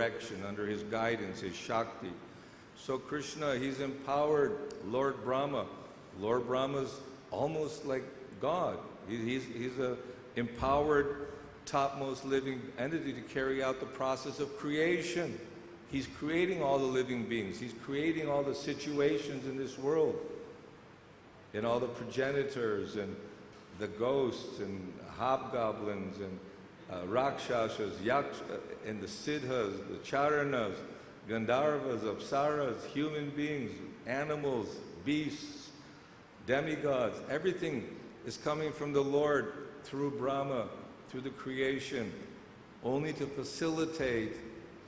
direction, under his guidance, his Shakti. So Krishna, he's empowered Lord Brahma. Lord Brahma's almost like God. He's a empowered, topmost living entity to carry out the process of creation. He's creating all the living beings. He's creating all the situations in this world, and all the progenitors, and the ghosts, and hobgoblins, and rakshasas, and the siddhas, the charanas, gandharvas, apsaras, human beings, animals, beasts, demigods. Everything is coming from the Lord through Brahma, through the creation, only to facilitate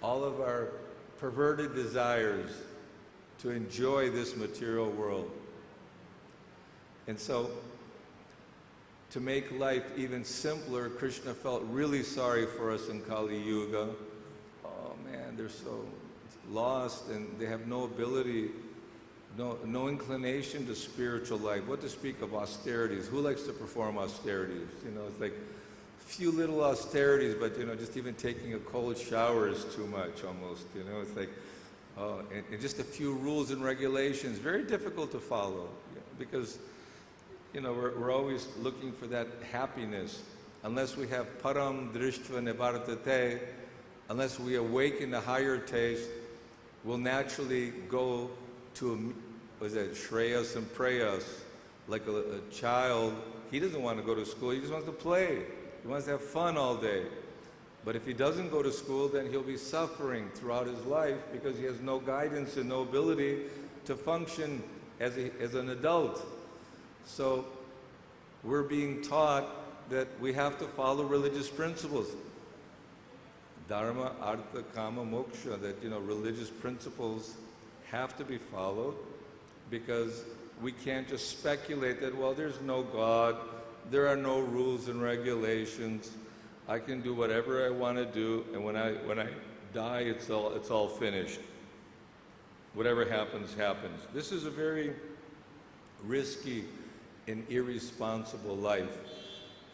all of our perverted desires to enjoy this material world. And so, to make life even simpler, Krishna felt really sorry for us in Kali Yuga. Oh man, they're so lost, and they have no ability, no inclination to spiritual life. What to speak of austerities? Who likes to perform austerities? You know, it's like a few little austerities, but you know, just even taking a cold shower is too much almost. You know, it's like, and just a few rules and regulations, very difficult to follow, you know, because you know, we're always looking for that happiness. Unless we have param drishtva nivartate, unless we awaken a higher taste, we'll naturally go to, shreyas and preyas. Like a child, he doesn't want to go to school, he just wants to play. He wants to have fun all day. But if he doesn't go to school, then he'll be suffering throughout his life because he has no guidance and no ability to function as an adult. So we're being taught that we have to follow religious principles. Dharma, artha, kama, moksha, that, you know, religious principles have to be followed, because we can't just speculate that, well, there's no God, there are no rules and regulations, I can do whatever I want to do, and when I die, it's all finished. Whatever happens, happens. This is a very risky and irresponsible life.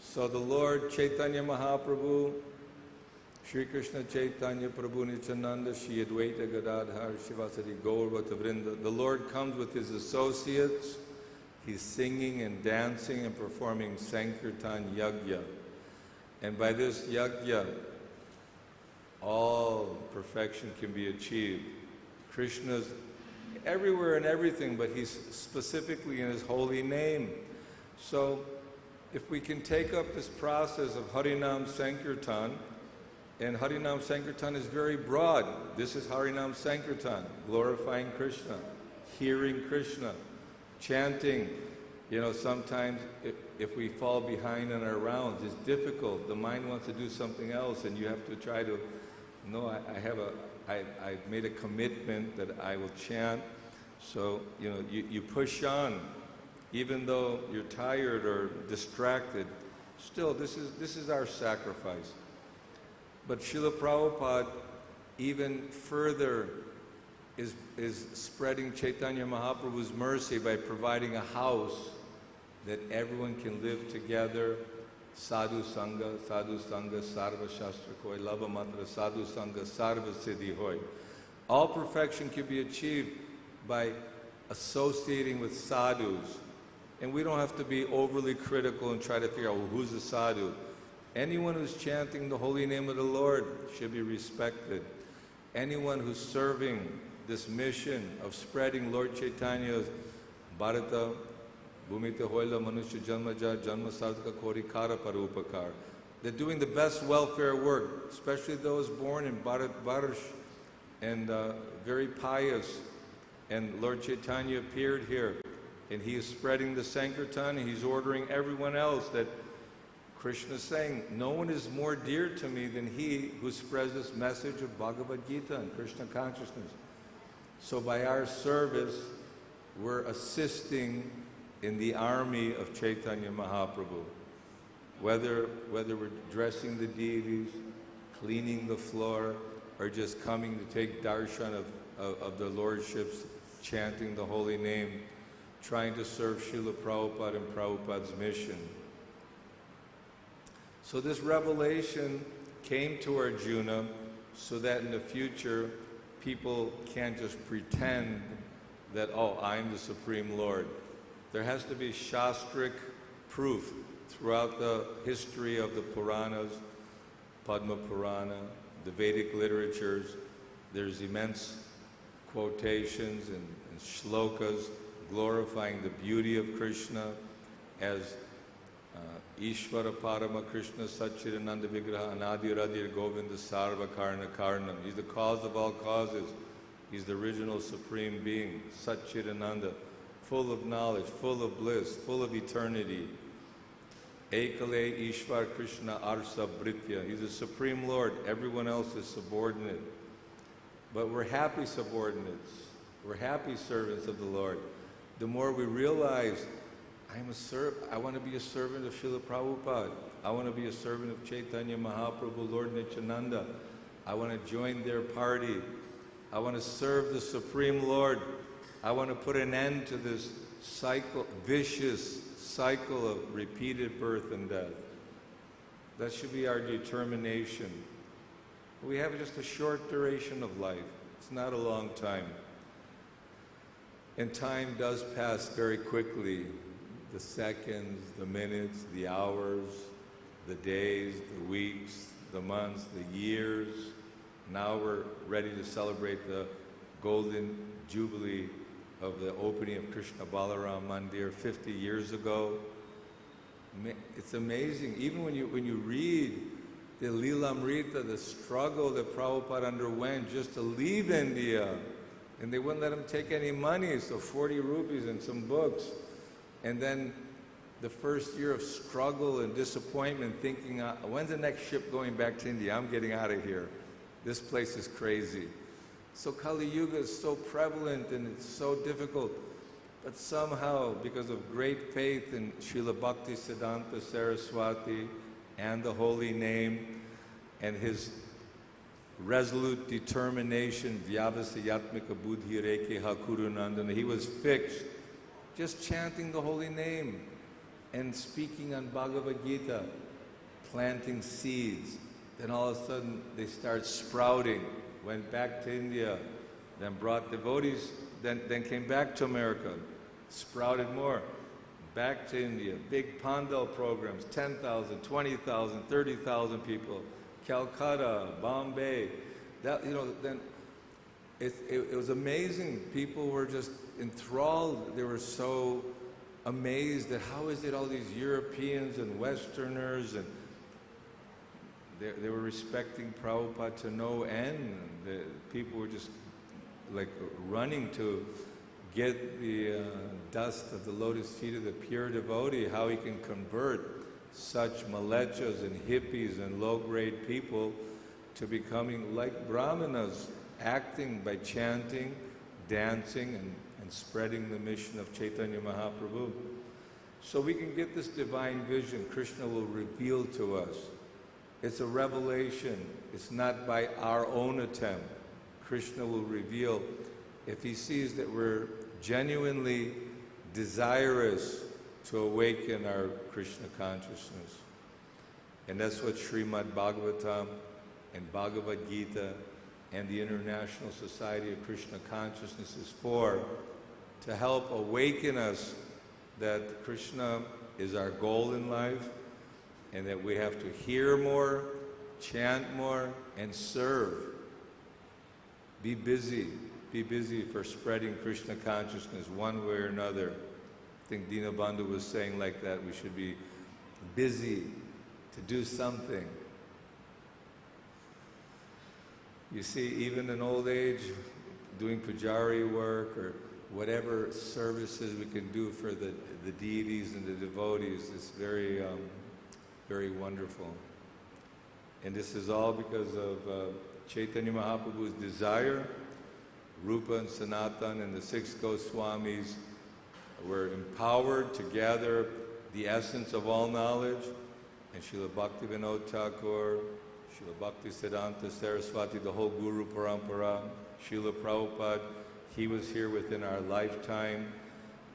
So the Lord Chaitanya Mahaprabhu, Shri Krishna Chaitanya Prabhu Nityananda, Shri Advaita Gadadhar, Shivasati Gaurvata Vrinda, the Lord comes with his associates. He's singing and dancing and performing Sankirtan Yagya. And by this Yagya, all perfection can be achieved. Krishna's everywhere and everything, but he's specifically in his holy name. So if we can take up this process of Harinam Sankirtan, and Harinam Sankirtan is very broad. This is Harinam Sankirtan, glorifying Krishna, hearing Krishna, chanting. You know, sometimes if we fall behind in our rounds, it's difficult. The mind wants to do something else, and you have to try to, no, I've made a commitment that I will chant. So, you know, you push on, even though you're tired or distracted. Still, this is our sacrifice. But Srila Prabhupada even further is spreading Chaitanya Mahaprabhu's mercy by providing a house that everyone can live together. Sadhu Sangha, Sarva Shastra Koi, Lava Matra, Sadhu Sangha, Sarva Siddhi Hoy. All perfection can be achieved by associating with sadhus. And we don't have to be overly critical and try to figure out, well, who's a sadhu? Anyone who's chanting the holy name of the Lord should be respected. Anyone who's serving this mission of spreading Lord Chaitanya's Bharata, Bhumita Hoila Manusya Janmaja Janma Sarthaka Kori Kara Parupakar. They're doing the best welfare work, especially those born in Bharata and very pious. And Lord Chaitanya appeared here, and he is spreading the Sankirtan, and he's ordering everyone else that Krishna is saying, no one is more dear to me than he who spreads this message of Bhagavad Gita and Krishna consciousness. So by our service, we're assisting in the army of Chaitanya Mahaprabhu. Whether we're dressing the deities, cleaning the floor, or just coming to take darshan of the lordships, chanting the holy name, trying to serve Srila Prabhupada and Prabhupada's mission. So this revelation came to Arjuna so that in the future people can't just pretend that, oh, I'm the Supreme Lord. There has to be Shastric proof throughout the history of the Puranas, Padma Purana, the Vedic literatures. There's immense quotations and shlokas glorifying the beauty of Krishna as Ishvara Parama Krishna Satchidananda Vigraha Anadiradir Govinda Sarva Karna Karnam. He's the cause of all causes. He's the original Supreme Being, Satchidananda, full of knowledge, full of bliss, full of eternity. Ekale Ishvar Krishna Arsa Britya. He's the Supreme Lord. Everyone else is subordinate. But we're happy subordinates. We're happy servants of the Lord. The more we realize, I want to be a servant of Srila Prabhupada. I want to be a servant of Chaitanya Mahaprabhu, Lord Nityananda. I want to join their party. I want to serve the Supreme Lord. I want to put an end to this cycle, vicious cycle of repeated birth and death. That should be our determination. We have just a short duration of life. It's not a long time. And time does pass very quickly. The seconds, the minutes, the hours, the days, the weeks, the months, the years. Now we're ready to celebrate the golden jubilee of the opening of Krishna Balaram Mandir 50 years ago. It's amazing. Even when you read the Lilamrita, the struggle that Prabhupada underwent just to leave India, and they wouldn't let him take any money, so 40 rupees and some books. And then the first year of struggle and disappointment, thinking, when's the next ship going back to India? I'm getting out of here. This place is crazy. So Kali Yuga is so prevalent and it's so difficult. But somehow, because of great faith in Srila Bhakti Siddhanta Saraswati and the holy name and his resolute determination, Vyavasayatmika Buddhi Reke Hakurunandana, he was fixed, just chanting the holy name and speaking on Bhagavad Gita, planting seeds. Then all of a sudden they start sprouting, went back to India, then brought devotees, then came back to America, sprouted more, back to India, big Pandal programs, 10,000, 20,000, 30,000 people, Calcutta, Bombay. That, then it was amazing. People were just enthralled. They were so amazed at how is it all these Europeans and Westerners, and they were respecting Prabhupada to no end. The people were just like running to get the dust of the lotus feet of the pure devotee, how he can convert such malechas and hippies and low-grade people to becoming like brahmanas, acting by chanting, dancing, and spreading the mission of Chaitanya Mahaprabhu. So we can get this divine vision. Krishna will reveal to us. It's a revelation. It's not by our own attempt. Krishna will reveal if he sees that we're genuinely desirous to awaken our Krishna consciousness. And that's what Srimad Bhagavatam and Bhagavad Gita and the International Society of Krishna Consciousness is for, to help awaken us that Krishna is our goal in life and that we have to hear more, chant more, and serve. Be busy for spreading Krishna consciousness one way or another. I think Dinabandhu was saying like that, we should be busy to do something. You see, even in old age, doing pujari work or whatever services we can do for the deities and the devotees is very, very wonderful. And this is all because of Chaitanya Mahaprabhu's desire. Rupa and Sanatan and the six Goswamis were empowered to gather the essence of all knowledge, and Srila Bhaktivinoda Thakur, Srila Bhakti Siddhanta Saraswati, the whole Guru Parampara, Srila Prabhupada, he was here within our lifetime,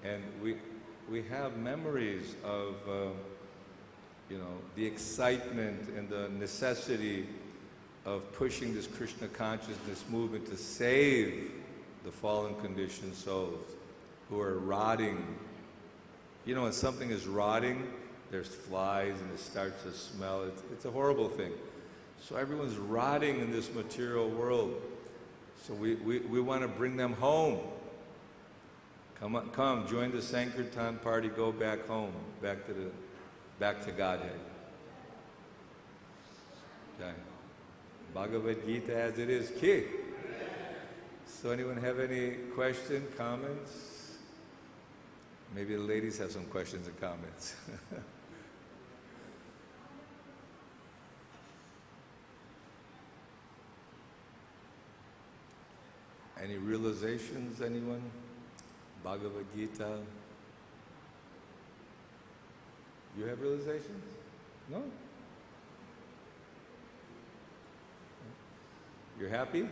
and we have memories of the excitement and the necessity of pushing this Krishna consciousness movement to save the fallen conditioned souls who are rotting. You know, when something is rotting, there's flies and it starts to smell. It's a horrible thing. So everyone's rotting in this material world. So we want to bring them home. Come on, come, join the Sankirtan party, go back home, back to Godhead. Okay. Bhagavad Gita as it is, ki. So anyone have any questions, comments? Maybe the ladies have some questions and comments. Any realizations, anyone? Bhagavad Gita? You have realizations? No? You're happy?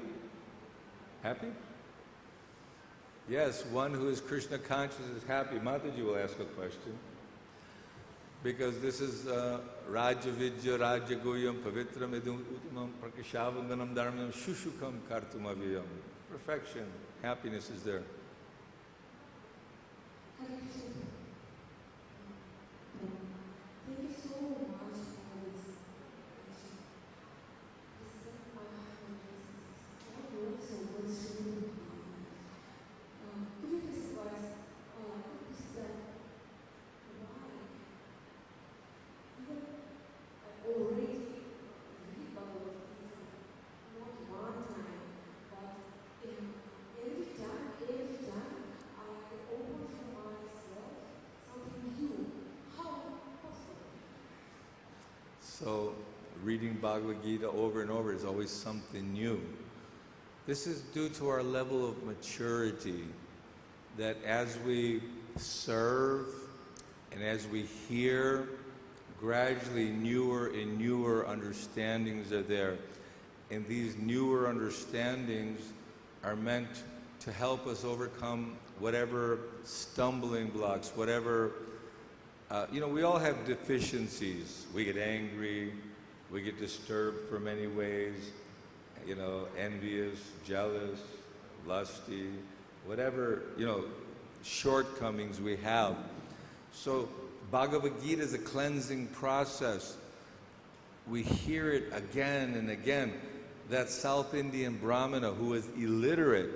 Happy? Yes, one who is Krishna conscious is happy. Mataji will ask a question. Because this is Raja Vidya, Raja Goyam, Pavitram, Idum, Uttamam, Prakashavanganam, Dharmam, Shushukam, Kartumaviyam. Perfection, happiness is there. So, reading Bhagavad Gita over and over is always something new. This is due to our level of maturity, that as we serve and as we hear, gradually newer and newer understandings are there. And these newer understandings are meant to help us overcome whatever stumbling blocks, whatever we all have deficiencies. We get angry, we get disturbed for many ways, envious, jealous, lusty, whatever, shortcomings we have. So Bhagavad Gita is a cleansing process. We hear it again and again. That South Indian Brahmana who was illiterate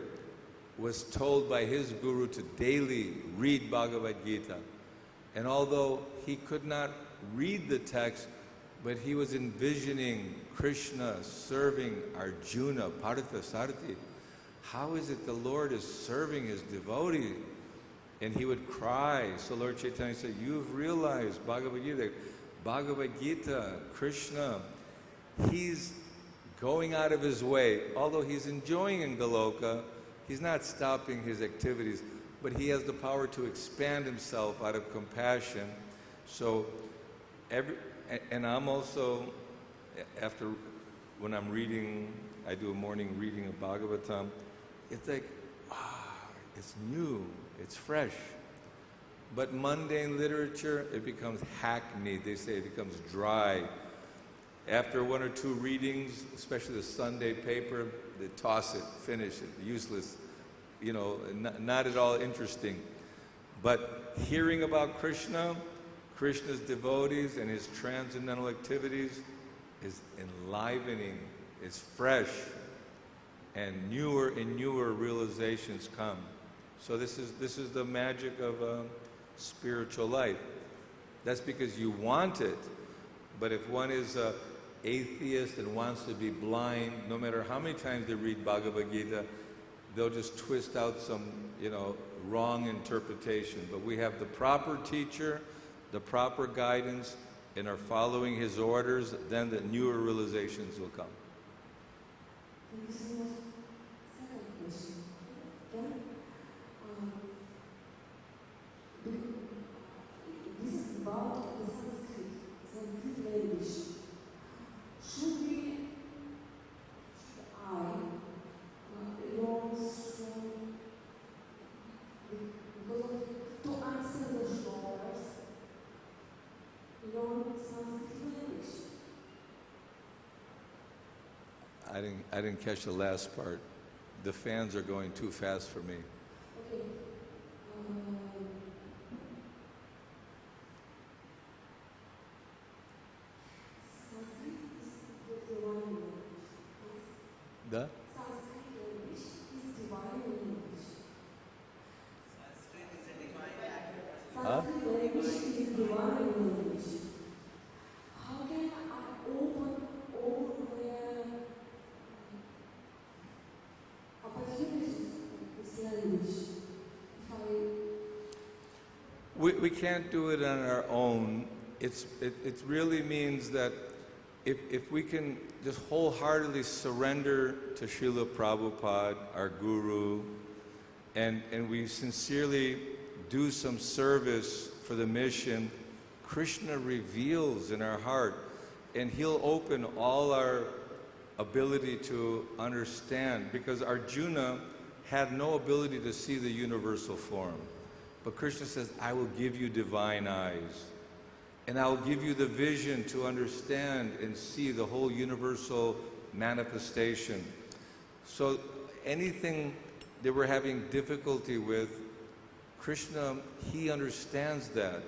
was told by his guru to daily read Bhagavad Gita. And although he could not read the text, but he was envisioning Krishna serving Arjuna, Partha Sarthi. How is it the Lord is serving his devotee? And he would cry. So Lord Chaitanya said, you've realized Bhagavad Gita, Krishna, he's going out of his way. Although he's enjoying in Goloka, he's not stopping his activities, but he has the power to expand himself out of compassion. So, and I'm also, when I'm reading, I do a morning reading of Bhagavatam, it's like, it's new, it's fresh. But mundane literature, it becomes hackneyed. They say it becomes dry. After one or two readings, especially the Sunday paper, they toss it, finish it, useless. Not at all interesting. But hearing about Krishna, Krishna's devotees and his transcendental activities is enlivening, it's fresh, and newer realizations come. So this is the magic of spiritual life. That's because you want it. But if one is an atheist and wants to be blind, no matter how many times they read Bhagavad Gita, they'll just twist out some, wrong interpretation. But we have the proper teacher, the proper guidance, and are following his orders, then the newer realizations will come. Thank you so much. Second question. This is about the Sanskrit language. Should I learn strong because to answer the shores, learn Sanskrit language? I didn't catch the last part. The fans are going too fast for me. Okay. Sanskrit is the divine language. The? Sanskrit language is divine language. Huh? Sanskrit language is divine language. How can I open all the opportunities of this language if I We can't do it on our own. It really means that if we can just wholeheartedly surrender to Srila Prabhupada, our guru, and we sincerely do some service for the mission, Krishna reveals in our heart, and he'll open all our ability to understand, because Arjuna had no ability to see the universal form. But Krishna says, I will give you divine eyes, and I will give you the vision to understand and see the whole universal manifestation. So anything that we're having difficulty with, Krishna, he understands that.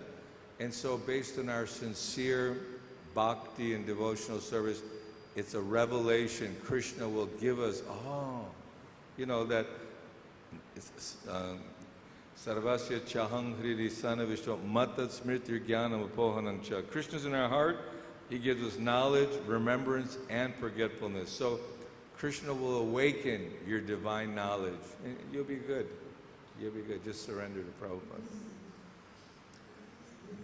And so based on our sincere bhakti and devotional service, it's a revelation. Krishna will give us, that Sarvasya Chahang Hridi Sana Vishwa Matat Smritir Jnanam Apohanam Cha. Krishna's in our heart. He gives us knowledge, remembrance, and forgetfulness. So Krishna will awaken your divine knowledge. And you'll be good. You'll be good. Just surrender to Prabhupada.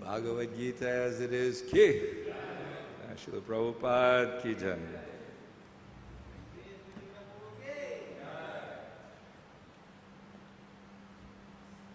Bhagavad Gita as it is. Ki. Srila Prabhupada Ki Jai.